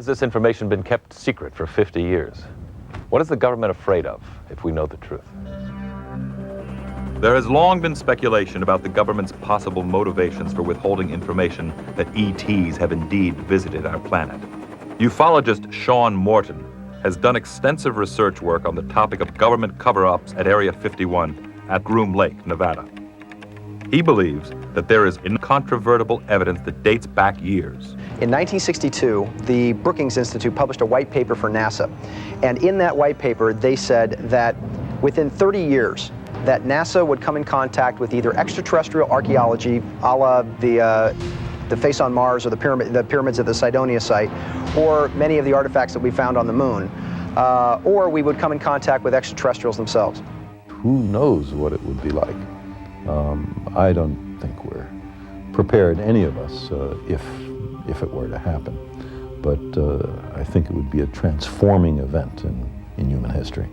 Has this information been kept secret for 50 years? What is the government afraid of, if we know the truth? There has long been speculation about the government's possible motivations for withholding information that ETs have indeed visited our planet. Ufologist Sean Morton has done extensive research work on the topic of government cover-ups at Area 51 at Groom Lake, Nevada. He believes that there is incontrovertible evidence that dates back years. In 1962, the Brookings Institute published a white paper for NASA. And in that white paper, they said that within 30 years, that NASA would come in contact with either extraterrestrial archaeology, a la the face on Mars or the pyramids at the Cydonia site, or many of the artifacts that we found on the moon, or we would come in contact with extraterrestrials themselves. Who knows what it would be like? I don't think we're prepared, any of us, if it were to happen. But I think it would be a transforming event in human history.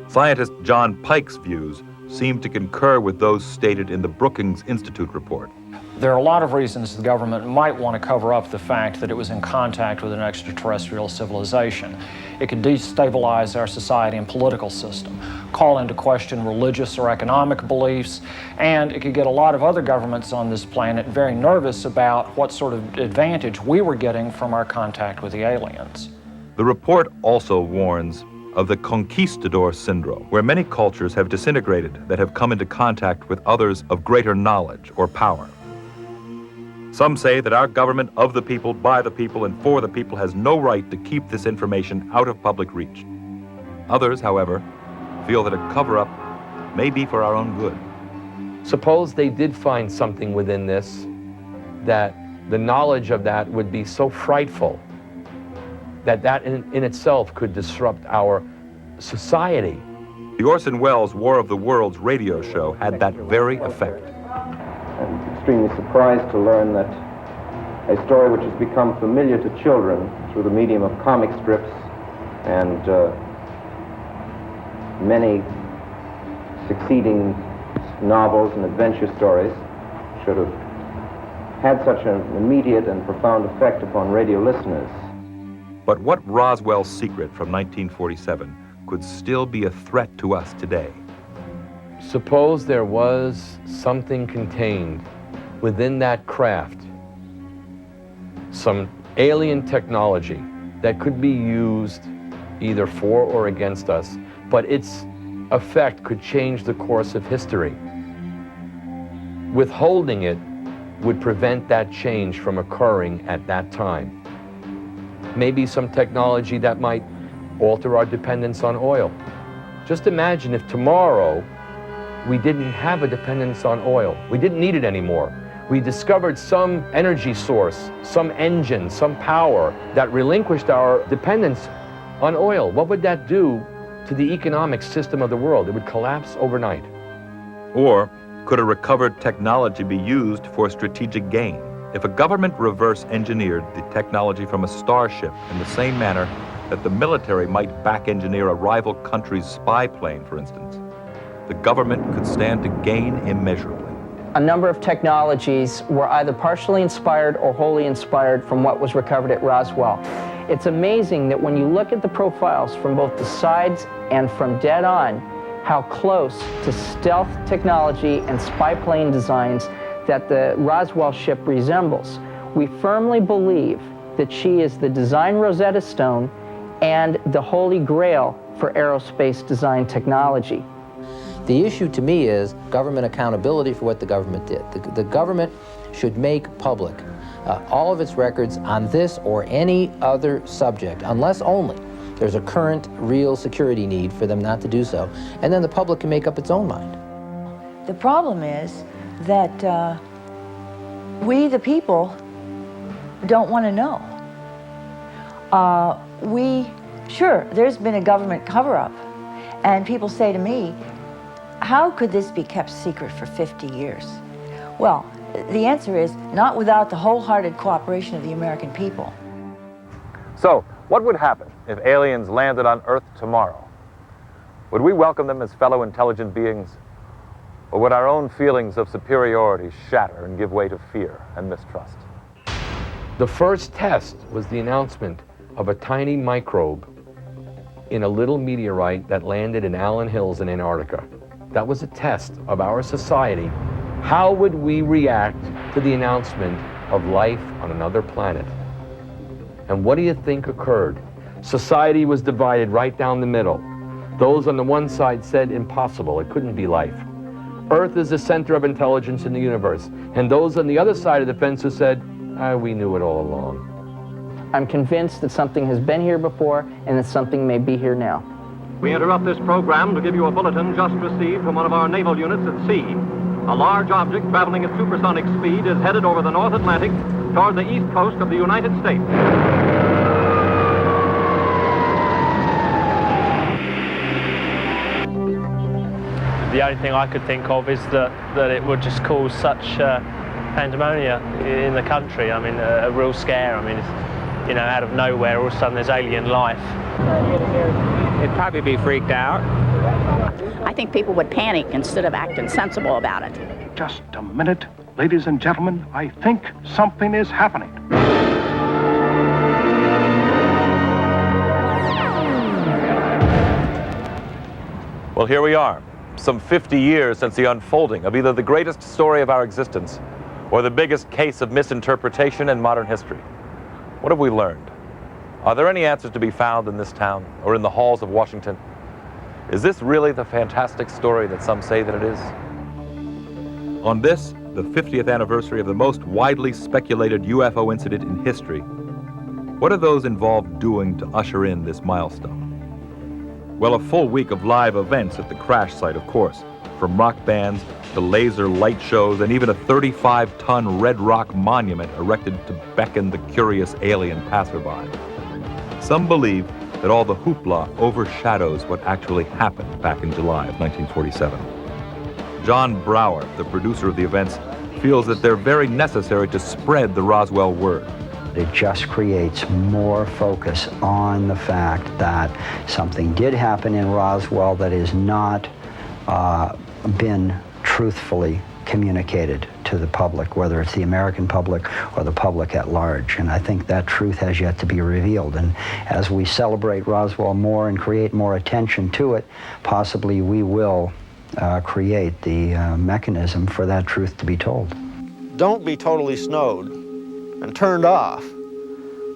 Scientist John Pike's views seem to concur with those stated in the Brookings Institute report. There are a lot of reasons the government might want to cover up the fact that it was in contact with an extraterrestrial civilization. It could destabilize our society and political system, call into question religious or economic beliefs, and it could get a lot of other governments on this planet very nervous about what sort of advantage we were getting from our contact with the aliens. The report also warns of the conquistador syndrome, where many cultures have disintegrated that have come into contact with others of greater knowledge or power. Some say that our government of the people, by the people, and for the people has no right to keep this information out of public reach. Others, however, feel that a cover-up may be for our own good. Suppose they did find something within this, that the knowledge of that would be so frightful that in itself could disrupt our society. The Orson Welles' War of the Worlds radio show had that very effect. I'm extremely surprised to learn that a story which has become familiar to children through the medium of comic strips and many succeeding novels and adventure stories should have had such an immediate and profound effect upon radio listeners. But what Roswell's secret from 1947 could still be a threat to us today? Suppose there was something contained within that craft, some alien technology that could be used either for or against us, but its effect could change the course of history. Withholding it would prevent that change from occurring at that time. Maybe some technology that might alter our dependence on oil. Just imagine if tomorrow we didn't have a dependence on oil. We didn't need it anymore. We discovered some energy source, some engine, some power that relinquished our dependence on oil. What would that do to the economic system of the world? It would collapse overnight. Or could a recovered technology be used for strategic gain? If a government reverse engineered the technology from a starship in the same manner that the military might back engineer a rival country's spy plane, for instance, the government could stand to gain immeasurably. A number of technologies were either partially inspired or wholly inspired from what was recovered at Roswell. It's amazing that when you look at the profiles from both the sides and from dead on, how close to stealth technology and spy plane designs that the Roswell ship resembles. We firmly believe that she is the design Rosetta Stone and the holy grail for aerospace design technology. The issue to me is government accountability for what the government did. The government should make public all of its records on this or any other subject, unless only there's a current real security need for them not to do so, and then the public can make up its own mind. The problem is that we, the people, don't want to know. Sure, there's been a government cover-up, and people say to me, how could this be kept secret for 50 years? Well, the answer is not without the wholehearted cooperation of the American people. So, what would happen if aliens landed on Earth tomorrow? Would we welcome them as fellow intelligent beings? Or would our own feelings of superiority shatter and give way to fear and mistrust? The first test was the announcement of a tiny microbe in a little meteorite that landed in Allen Hills in Antarctica. That was a test of our society. How would we react to the announcement of life on another planet? And what do you think occurred? Society was divided right down the middle. Those on the one side said impossible, it couldn't be life. Earth is the center of intelligence in the universe. And those on the other side of the fence who said, we knew it all along. I'm convinced that something has been here before and that something may be here now. We interrupt this program to give you a bulletin just received from one of our naval units at sea. A large object traveling at supersonic speed is headed over the North Atlantic toward the east coast of the United States. The only thing I could think of is that it would just cause such pandemonium in the country. I mean, a real scare. I mean, it's, you know, out of nowhere, all of a sudden there's alien life. They'd probably be freaked out. I think people would panic instead of acting sensible about it. Just a minute, ladies and gentlemen. I think something is happening. Well, here we are, some 50 years since the unfolding of either the greatest story of our existence or the biggest case of misinterpretation in modern history. What have we learned? Are there any answers to be found in this town or in the halls of Washington? Is this really the fantastic story that some say that it is? On this, the 50th anniversary of the most widely speculated UFO incident in history, what are those involved doing to usher in this milestone? Well, a full week of live events at the crash site, of course, from rock bands to laser light shows and even a 35-ton red rock monument erected to beckon the curious alien passerby. Some believe that all the hoopla overshadows what actually happened back in July of 1947. John Brower, the producer of the events, feels that they're very necessary to spread the Roswell word. It just creates more focus on the fact that something did happen in Roswell that is not been truthfully communicated to the public, whether it's the American public or the public at large. And I think that truth has yet to be revealed. And as we celebrate Roswell more and create more attention to it, possibly we will create the mechanism for that truth to be told. Don't be totally snowed and turned off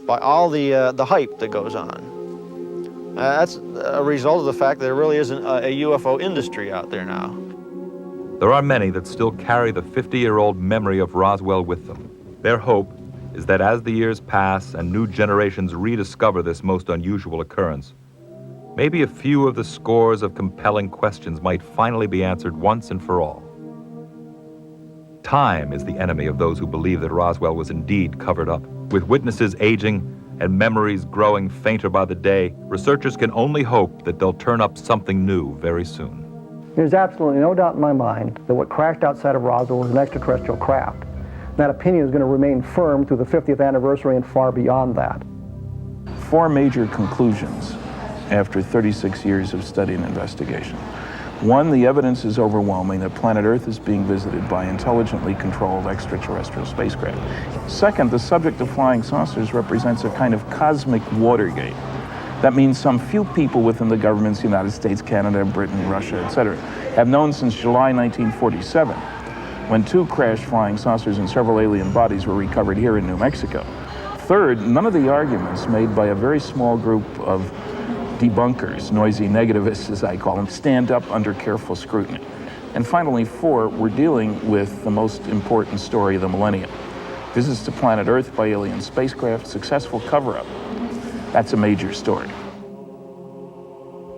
by all the hype that goes on. That's a result of the fact that there really isn't a UFO industry out there now. There are many that still carry the 50-year-old memory of Roswell with them. Their hope is that as the years pass and new generations rediscover this most unusual occurrence, maybe a few of the scores of compelling questions might finally be answered once and for all. Time is the enemy of those who believe that Roswell was indeed covered up. With witnesses aging and memories growing fainter by the day, researchers can only hope that they'll turn up something new very soon. There's absolutely no doubt in my mind that what crashed outside of Roswell was an extraterrestrial craft. That opinion is going to remain firm through the 50th anniversary and far beyond that. 4 major conclusions after 36 years of study and investigation. 1, the evidence is overwhelming that planet Earth is being visited by intelligently controlled extraterrestrial spacecraft. 2nd, the subject of flying saucers represents a kind of cosmic Watergate. That means some few people within the governments, the United States, Canada, Britain, Russia, etc., have known since July 1947, when 2 crashed flying saucers and several alien bodies were recovered here in New Mexico. 3rd, none of the arguments made by a very small group of debunkers, noisy negativists as I call them, stand up under careful scrutiny. And finally, 4, we're dealing with the most important story of the millennium. Visits to planet Earth by alien spacecraft, successful cover-up. That's a major story.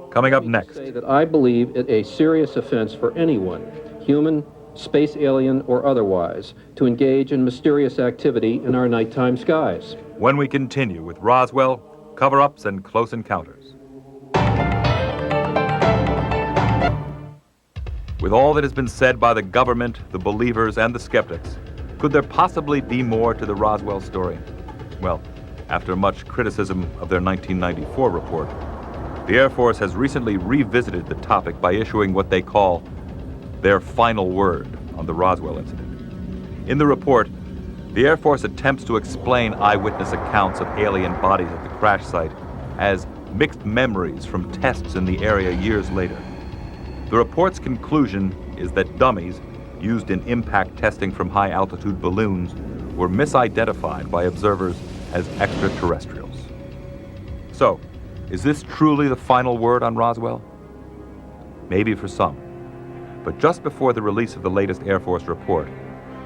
Coming up next. Say that I believe it a serious offense for anyone, human, space alien, or otherwise, to engage in mysterious activity in our nighttime skies. When we continue with Roswell, cover-ups, and close encounters. With all that has been said by the government, the believers, and the skeptics, could there possibly be more to the Roswell story? Well, after much criticism of their 1994 report, the Air Force has recently revisited the topic by issuing what they call their final word on the Roswell incident. In the report, The Air Force attempts to explain eyewitness accounts of alien bodies at the crash site as mixed memories from tests in the area years later. The report's conclusion is that dummies used in impact testing from high-altitude balloons were misidentified by observers as extraterrestrials. So, is this truly the final word on Roswell? Maybe for some. But just before the release of the latest Air Force report,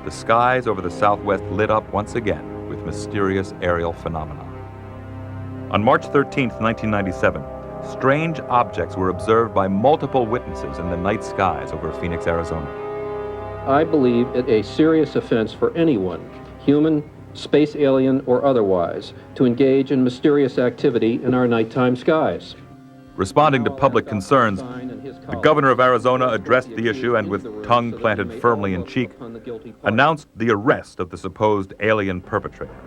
the skies over the Southwest lit up once again with mysterious aerial phenomena. On March 13, 1997, strange objects were observed by multiple witnesses in the night skies over Phoenix, Arizona. I believe it a serious offense for anyone, human, space alien, or otherwise, to engage in mysterious activity in our nighttime skies. Responding to public concerns, the governor of Arizona addressed the issue and, with tongue planted firmly in cheek, announced the arrest of the supposed alien perpetrator.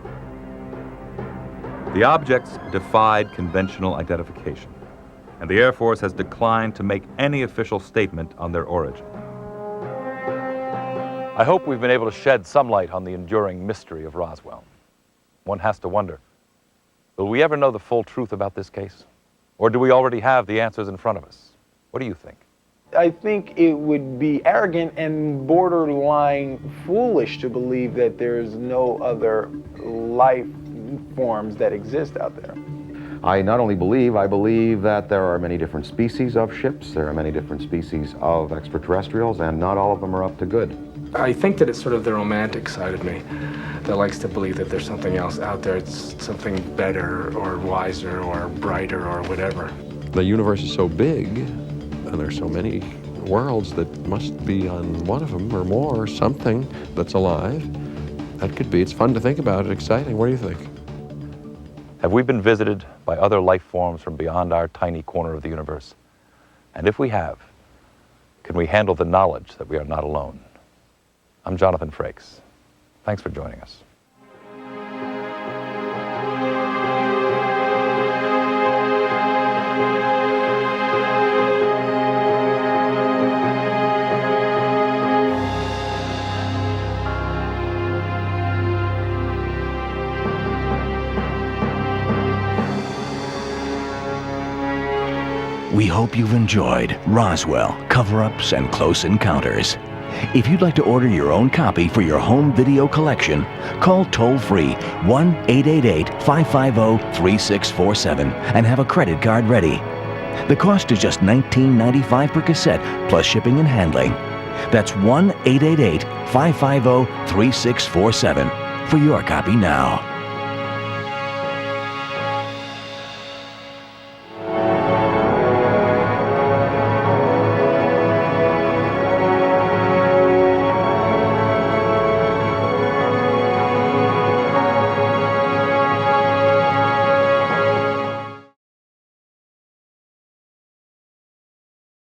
The objects defied conventional identification, and the Air Force has declined to make any official statement on their origin. I hope we've been able to shed some light on the enduring mystery of Roswell. One has to wonder, will we ever know the full truth about this case? Or do we already have the answers in front of us? What do you think? I think it would be arrogant and borderline foolish to believe that there's no other life forms that exist out there. I not only believe, I believe that there are many different species of ships, there are many different species of extraterrestrials, and not all of them are up to good. I think that it's sort of the romantic side of me that likes to believe that there's something else out there. It's something better or wiser or brighter or whatever. The universe is so big, and there's so many worlds that must be on one of them or more, something that's alive. That could be. It's fun to think about it, exciting. What do you think? Have we been visited by other life forms from beyond our tiny corner of the universe? And if we have, can we handle the knowledge that we are not alone? I'm Jonathan Frakes. Thanks for joining us. We hope you've enjoyed Roswell, Cover-Ups, and Close Encounters. If you'd like to order your own copy for your home video collection, call toll-free 1-888-550-3647 and have a credit card ready. The cost is just $19.95 per cassette, plus shipping and handling. That's 1-888-550-3647 for your copy now.